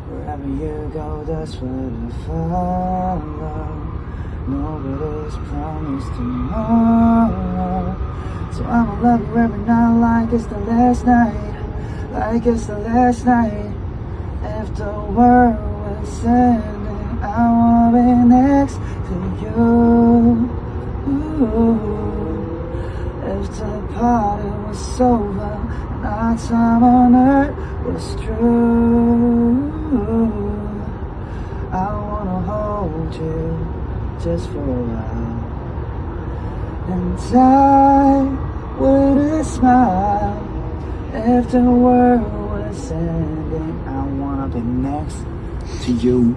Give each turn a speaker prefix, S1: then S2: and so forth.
S1: Wherever you go, that's where to follow. Nobody's promised tomorrow, so I'ma love you every night like it's the last night, like it's the last night. If the world was ending, I wanna be next to you. If the party was over and our time on earth was true, I wanna hold you just for a while, and I wouldn't smile if the world was ending. I wanna be next to you.